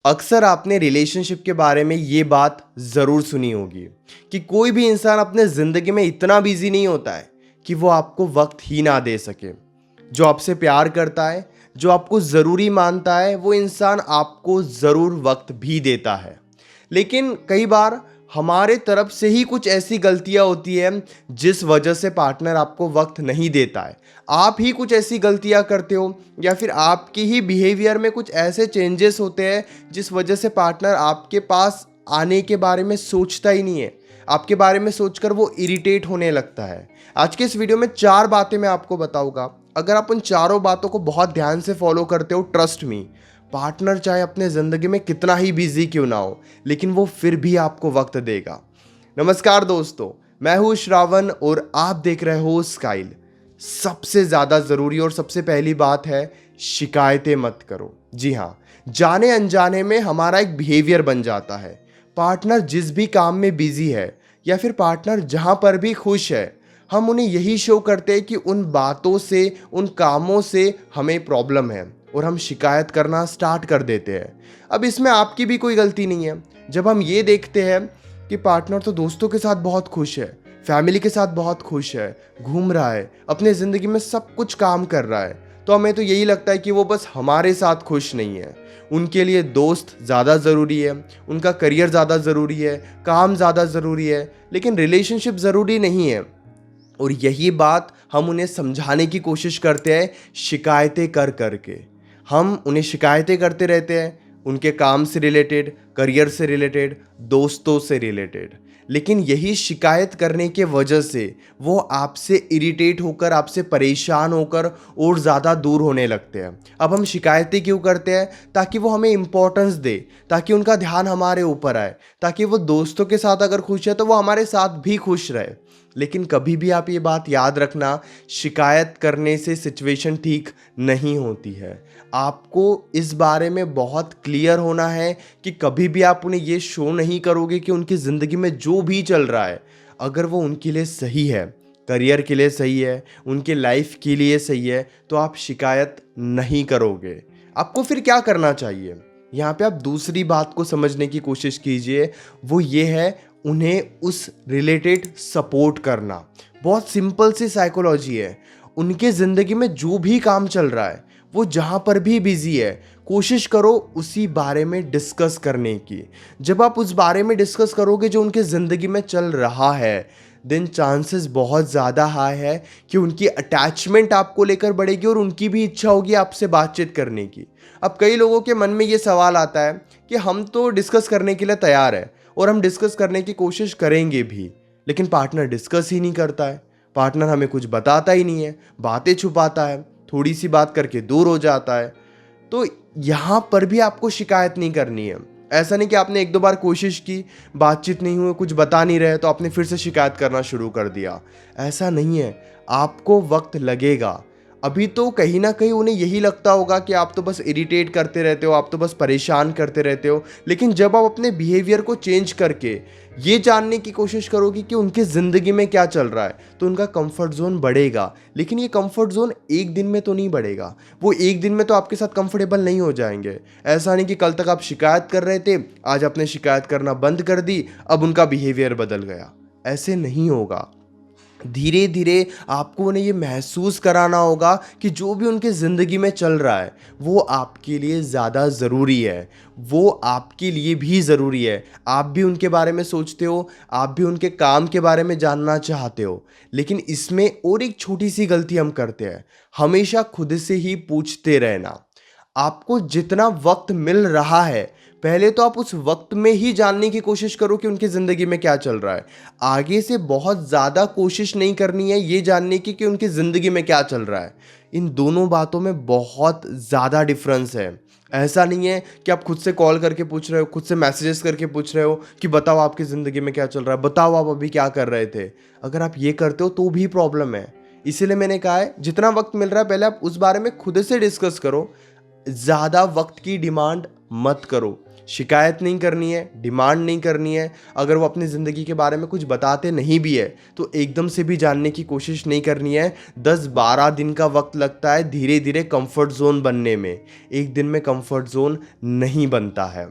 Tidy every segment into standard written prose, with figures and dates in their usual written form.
अक्सर आपने रिलेशनशिप के बारे में ये बात ज़रूर सुनी होगी कि कोई भी इंसान अपने ज़िंदगी में इतना बिजी नहीं होता है कि वो आपको वक्त ही ना दे सके। जो आपसे प्यार करता है, जो आपको ज़रूरी मानता है, वो इंसान आपको ज़रूर वक्त भी देता है। लेकिन कई बार हमारे तरफ से ही कुछ ऐसी गलतियां होती हैं जिस वजह से पार्टनर आपको वक्त नहीं देता है। आप ही कुछ ऐसी गलतियां करते हो या फिर आपकी ही बिहेवियर में कुछ ऐसे चेंजेस होते हैं जिस वजह से पार्टनर आपके पास आने के बारे में सोचता ही नहीं है। आपके बारे में सोचकर वो इरिटेट होने लगता है। आज के इस वीडियो में 4 बातें मैं आपको बताऊंगा। अगर आप उन चारों बातों को बहुत ध्यान से फॉलो करते हो, ट्रस्ट मी, पार्टनर चाहे अपने ज़िंदगी में कितना ही बिजी क्यों ना हो, लेकिन वो फिर भी आपको वक्त देगा। नमस्कार दोस्तों, मैं हूँ श्रावण और आप देख रहे हो स्काइल। सबसे ज़्यादा ज़रूरी और सबसे पहली बात है, शिकायतें मत करो। जी हाँ, जाने अनजाने में हमारा एक बिहेवियर बन जाता है। पार्टनर जिस भी काम में बिजी है या फिर पार्टनर जहाँ पर भी खुश है, हम उन्हें यही शो करते हैं कि उन बातों से, उन कामों से हमें प्रॉब्लम है और हम शिकायत करना स्टार्ट कर देते हैं। अब इसमें आपकी भी कोई गलती नहीं है। जब हम ये देखते हैं कि पार्टनर तो दोस्तों के साथ बहुत खुश है, फैमिली के साथ बहुत खुश है, घूम रहा है, अपने ज़िंदगी में सब कुछ काम कर रहा है, तो हमें तो यही लगता है कि वो बस हमारे साथ खुश नहीं है। उनके लिए दोस्त ज़्यादा ज़रूरी है, उनका करियर ज़्यादा ज़रूरी है, काम ज़्यादा ज़रूरी है, लेकिन रिलेशनशिप ज़रूरी नहीं है। और यही बात हम उन्हें समझाने की कोशिश करते हैं शिकायतें कर करके। हम उन्हें शिकायतें करते रहते हैं, उनके काम से रिलेटेड, करियर से रिलेटेड, दोस्तों से रिलेटेड। लेकिन यही शिकायत करने के वजह से वो आपसे इरिटेट होकर, आपसे परेशान होकर और ज़्यादा दूर होने लगते हैं। अब हम शिकायतें क्यों करते हैं? ताकि वो हमें इम्पोर्टेंस दे, ताकि उनका ध्यान हमारे ऊपर आए, ताकि वो दोस्तों के साथ अगर खुश है तो वो हमारे साथ भी खुश रहे। लेकिन कभी भी आप ये बात याद रखना, शिकायत करने से सिचुएशन ठीक नहीं होती है। आपको इस बारे में बहुत क्लियर होना है कि कभी भी आप उन्हें ये शो नहीं करोगे कि उनकी ज़िंदगी में जो भी चल रहा है, अगर वो उनके लिए सही है, करियर के लिए सही है, उनके लाइफ के लिए सही है, तो आप शिकायत नहीं करोगे। आपको फिर क्या करना चाहिए? यहाँ पे आप दूसरी बात को समझने की कोशिश कीजिए, वो ये है उन्हें उस रिलेटेड सपोर्ट करना। बहुत सिंपल सी साइकोलॉजी है। उनके ज़िंदगी में जो भी काम चल रहा है, वो जहाँ पर भी बिजी है, कोशिश करो उसी बारे में डिस्कस करने की। जब आप उस बारे में डिस्कस करोगे जो उनके ज़िंदगी में चल रहा है, देन चांसेस बहुत ज़्यादा हाई है कि उनकी अटैचमेंट आपको लेकर बढ़ेगी और उनकी भी इच्छा होगी आपसे बातचीत करने की। अब कई लोगों के मन में ये सवाल आता है कि हम तो डिस्कस करने के लिए तैयार है और हम डिस्कस करने की कोशिश करेंगे भी, लेकिन पार्टनर डिस्कस ही नहीं करता है। पार्टनर हमें कुछ बताता ही नहीं है, बातें छुपाता है, थोड़ी सी बात करके दूर हो जाता है। तो यहाँ पर भी आपको शिकायत नहीं करनी है। ऐसा नहीं कि आपने एक दो बार कोशिश की, बातचीत नहीं हुई, कुछ बता नहीं रहे तो आपने फिर से शिकायत करना शुरू कर दिया। ऐसा नहीं है, आपको वक्त लगेगा। अभी तो कहीं ना कहीं उन्हें यही लगता होगा कि आप तो बस इरिटेट करते रहते हो, आप तो बस परेशान करते रहते हो। लेकिन जब आप अपने बिहेवियर को चेंज करके ये जानने की कोशिश करोगे कि उनकी ज़िंदगी में क्या चल रहा है, तो उनका कंफर्ट जोन बढ़ेगा। लेकिन ये कंफर्ट जोन एक दिन में तो नहीं बढ़ेगा। वो एक दिन में तो आपके साथ कंफर्टेबल नहीं हो जाएंगे। ऐसा नहीं कि कल तक आप शिकायत कर रहे थे, आज आपने शिकायत करना बंद कर दी, अब उनका बिहेवियर बदल गया। ऐसे नहीं होगा। धीरे धीरे आपको उन्हें ये महसूस कराना होगा कि जो भी उनकी ज़िंदगी में चल रहा है वो आपके लिए ज़्यादा ज़रूरी है, वो आपके लिए भी ज़रूरी है। आप भी उनके बारे में सोचते हो, आप भी उनके काम के बारे में जानना चाहते हो। लेकिन इसमें और एक छोटी सी गलती हम करते हैं, हमेशा खुद से ही पूछते रहना। आपको जितना वक्त मिल रहा है, पहले तो आप उस वक्त में ही जानने की कोशिश करो कि उनकी ज़िंदगी में क्या चल रहा है। आगे से बहुत ज़्यादा कोशिश नहीं करनी है ये जानने की कि उनकी ज़िंदगी में क्या चल रहा है। इन दोनों बातों में बहुत ज़्यादा डिफरेंस है। ऐसा नहीं है कि आप खुद से कॉल करके पूछ रहे हो, खुद से मैसेजेस करके पूछ रहे हो कि बताओ आपकी ज़िंदगी में क्या चल रहा है, बताओ आप अभी क्या कर रहे थे। अगर आप ये करते हो तो भी प्रॉब्लम है। इसीलिए मैंने कहा है जितना वक्त मिल रहा है पहले आप उस बारे में खुद से डिस्कस करो। ज़्यादा वक्त की डिमांड मत करो। शिकायत नहीं करनी है, डिमांड नहीं करनी है। अगर वो अपनी ज़िंदगी के बारे में कुछ बताते नहीं भी है तो एकदम से भी जानने की कोशिश नहीं करनी है। 10-12 दिन का वक्त लगता है धीरे धीरे कंफर्ट जोन बनने में, एक दिन में कंफर्ट जोन नहीं बनता है।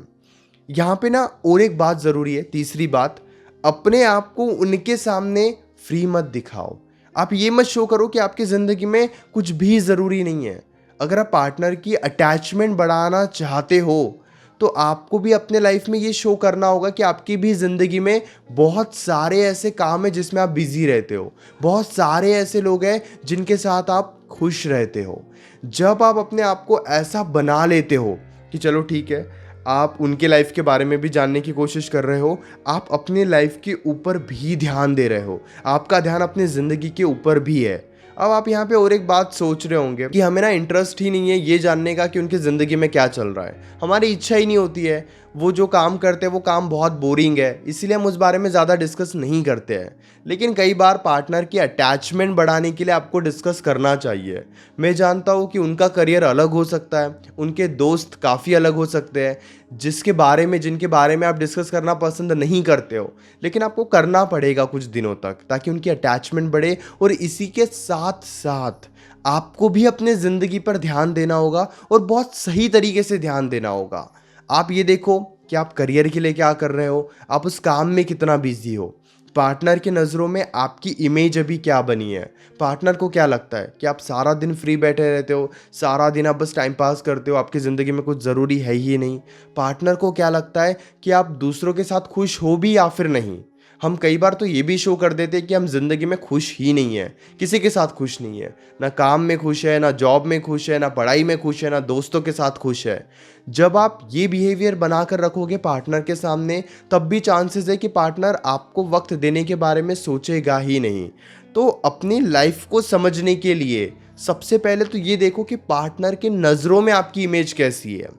यहाँ पे ना और एक बात ज़रूरी है, तीसरी बात, अपने आप को उनके सामने फ्री मत दिखाओ। आप ये मत शो करो कि आपकी ज़िंदगी में कुछ भी ज़रूरी नहीं है। अगर आप पार्टनर की अटैचमेंट बढ़ाना चाहते हो तो आपको भी अपने लाइफ में ये शो करना होगा कि आपकी भी ज़िंदगी में बहुत सारे ऐसे काम हैं जिसमें आप बिजी रहते हो, बहुत सारे ऐसे लोग हैं जिनके साथ आप खुश रहते हो। जब आप अपने आप को ऐसा बना लेते हो कि चलो ठीक है, आप उनके लाइफ के बारे में भी जानने की कोशिश कर रहे हो, आप अपने लाइफ के ऊपर भी ध्यान दे रहे हो, आपका ध्यान अपनी ज़िंदगी के ऊपर भी है। अब आप यहाँ पे और एक बात सोच रहे होंगे कि हमें ना इंटरेस्ट ही नहीं है ये जानने का कि उनकी ज़िंदगी में क्या चल रहा है, हमारी इच्छा ही नहीं होती है, वो जो काम करते हैं वो काम बहुत बोरिंग है, इसीलिए हम उस बारे में ज़्यादा डिस्कस नहीं करते हैं। लेकिन कई बार पार्टनर की अटैचमेंट बढ़ाने के लिए आपको डिस्कस करना चाहिए। मैं जानता हूँ कि उनका करियर अलग हो सकता है, उनके दोस्त काफ़ी अलग हो सकते हैं जिनके बारे में आप डिस्कस करना पसंद नहीं करते हो, लेकिन आपको करना पड़ेगा कुछ दिनों तक ताकि उनकी अटैचमेंट बढ़े। और इसी के साथ साथ आपको भी अपने ज़िंदगी पर ध्यान देना होगा और बहुत सही तरीके से ध्यान देना होगा। आप ये देखो कि आप करियर के लिए क्या कर रहे हो, आप उस काम में कितना बिजी हो, पार्टनर की नज़रों में आपकी इमेज अभी क्या बनी है। पार्टनर को क्या लगता है कि आप सारा दिन फ्री बैठे रहते हो, सारा दिन आप बस टाइम पास करते हो, आपकी ज़िंदगी में कुछ ज़रूरी है ही नहीं। पार्टनर को क्या लगता है कि आप दूसरों के साथ खुश हो भी या फिर नहीं। हम कई बार तो ये भी शो कर देते हैं कि हम ज़िंदगी में खुश ही नहीं है, किसी के साथ खुश नहीं है, ना काम में खुश है, ना जॉब में खुश है, ना पढ़ाई में खुश है, ना दोस्तों के साथ खुश है। जब आप ये बिहेवियर बनाकर रखोगे पार्टनर के सामने, तब भी चांसेस है कि पार्टनर आपको वक्त देने के बारे में सोचेगा ही नहीं। तो अपनी लाइफ को समझने के लिए सबसे पहले तो ये देखो कि पार्टनर के नज़रों में आपकी इमेज कैसी है,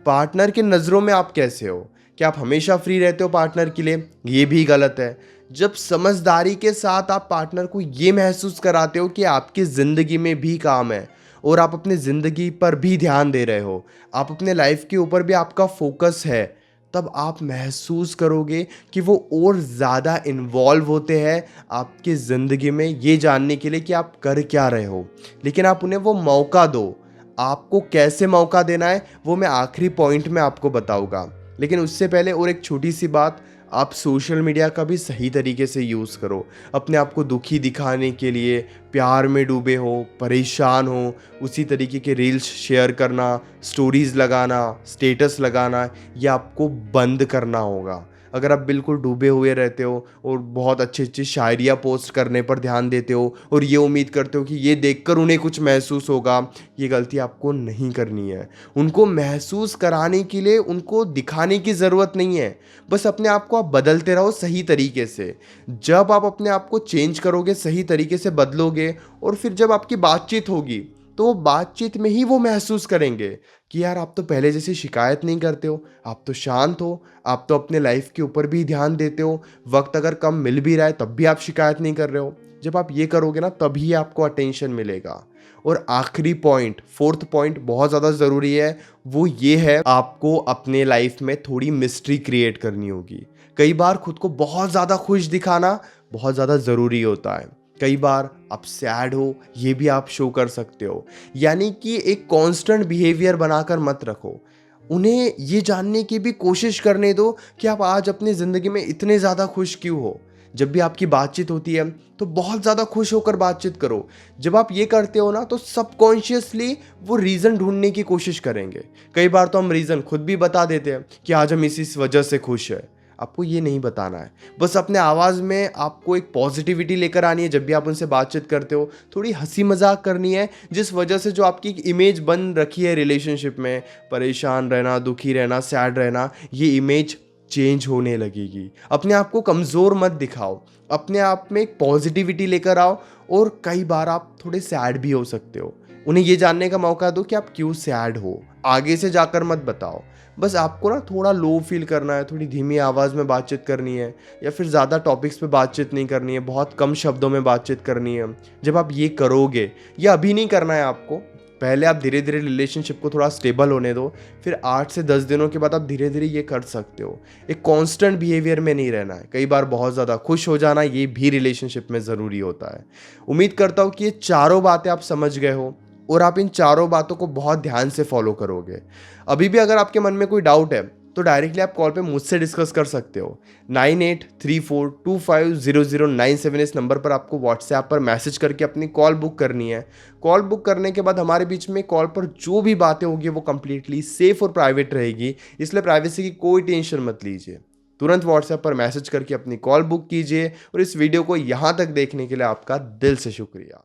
पार्टनर के नज़रों में आप कैसे हो। क्या आप हमेशा फ्री रहते हो पार्टनर के लिए? ये भी गलत है। जब समझदारी के साथ आप पार्टनर को ये महसूस कराते हो कि आपकी ज़िंदगी में भी काम है और आप अपनी ज़िंदगी पर भी ध्यान दे रहे हो, आप अपने लाइफ के ऊपर भी आपका फोकस है, तब आप महसूस करोगे कि वो और ज़्यादा इन्वॉल्व होते हैं आपकी ज़िंदगी में ये जानने के लिए कि आप कर क्या रहे हो। लेकिन आप उन्हें वो मौका दो। आपको कैसे मौका देना है वो मैं आखिरी पॉइंट में आपको बताऊंगा। लेकिन उससे पहले और एक छोटी सी बात, आप सोशल मीडिया का भी सही तरीके से यूज़ करो। अपने आप को दुखी दिखाने के लिए, प्यार में डूबे हो, परेशान हो, उसी तरीके के रील्स शेयर करना, स्टोरीज़ लगाना, स्टेटस लगाना, ये आपको बंद करना होगा। अगर आप बिल्कुल डूबे हुए रहते हो और बहुत अच्छी अच्छी शायरियाँ पोस्ट करने पर ध्यान देते हो और ये उम्मीद करते हो कि ये देखकर उन्हें कुछ महसूस होगा, ये गलती आपको नहीं करनी है। उनको महसूस कराने के लिए उनको दिखाने की ज़रूरत नहीं है, बस अपने आप को आप बदलते रहो सही तरीके से। जब आप अपने आप को चेंज करोगे, सही तरीके से बदलोगे, और फिर जब आपकी बातचीत होगी तो वो बातचीत में ही वो महसूस करेंगे कि यार आप तो पहले जैसी शिकायत नहीं करते हो, आप तो शांत हो, आप तो अपने लाइफ के ऊपर भी ध्यान देते हो, वक्त अगर कम मिल भी रहा है तब भी आप शिकायत नहीं कर रहे हो। जब आप ये करोगे ना तभी आपको अटेंशन मिलेगा। और आखिरी पॉइंट, फोर्थ पॉइंट बहुत ज़्यादा ज़रूरी है, वो ये है, आपको अपने लाइफ में थोड़ी मिस्ट्री क्रिएट करनी होगी। कई बार खुद को बहुत ज़्यादा खुश दिखाना बहुत ज़्यादा ज़रूरी होता है। कई बार आप सैड हो, ये भी आप शो कर सकते हो। यानी कि एक कांस्टेंट बिहेवियर बनाकर मत रखो। उन्हें ये जानने की भी कोशिश करने दो कि आप आज अपनी ज़िंदगी में इतने ज़्यादा खुश क्यों हो। जब भी आपकी बातचीत होती है तो बहुत ज़्यादा खुश होकर बातचीत करो। जब आप ये करते हो ना तो सबकॉन्शियसली वो रीज़न ढूंढने की कोशिश करेंगे। कई बार तो हम रीज़न खुद भी बता देते हैं कि आज हम इस वजह से खुश है। आपको ये नहीं बताना है, बस अपने आवाज़ में आपको एक पॉजिटिविटी लेकर आनी है। जब भी आप उनसे बातचीत करते हो थोड़ी हंसी मजाक करनी है, जिस वजह से जो आपकी इमेज बन रखी है रिलेशनशिप में, परेशान रहना, दुखी रहना, सैड रहना, ये इमेज चेंज होने लगेगी। अपने आप को कमज़ोर मत दिखाओ, अपने आप में एक पॉजिटिविटी लेकर आओ। और कई बार आप थोड़े सैड भी हो सकते हो, उन्हें ये जानने का मौका दो कि आप क्यों सैड हो। आगे से जाकर मत बताओ, बस आपको ना थोड़ा लो फील करना है, थोड़ी धीमी आवाज़ में बातचीत करनी है, या फिर ज़्यादा टॉपिक्स पे बातचीत नहीं करनी है, बहुत कम शब्दों में बातचीत करनी है। जब आप ये करोगे, ये अभी नहीं करना है आपको, पहले आप धीरे धीरे रिलेशनशिप को थोड़ा स्टेबल होने दो, फिर 8 से 10 दिनों के बाद आप धीरे धीरे ये कर सकते हो। एक कांस्टेंट बिहेवियर में नहीं रहना है। कई बार बहुत ज़्यादा खुश हो जाना ये भी रिलेशनशिप में ज़रूरी होता है। उम्मीद करता हूँ कि ये चारों बातें आप समझ गए हो और आप इन चारों बातों को बहुत ध्यान से फॉलो करोगे। अभी भी अगर आपके मन में कोई डाउट है तो डायरेक्टली आप कॉल पे मुझसे डिस्कस कर सकते हो। 9834250097 इस नंबर पर आपको व्हाट्सएप पर मैसेज करके अपनी कॉल बुक करनी है। कॉल बुक करने के बाद हमारे बीच में कॉल पर जो भी बातें होगी वो कंप्लीटली सेफ और प्राइवेट रहेगी, इसलिए प्राइवेसी की कोई टेंशन मत लीजिए। तुरंत व्हाट्सएप पर मैसेज करके अपनी कॉल बुक कीजिए और इस वीडियो को यहाँ तक देखने के लिए आपका दिल से शुक्रिया।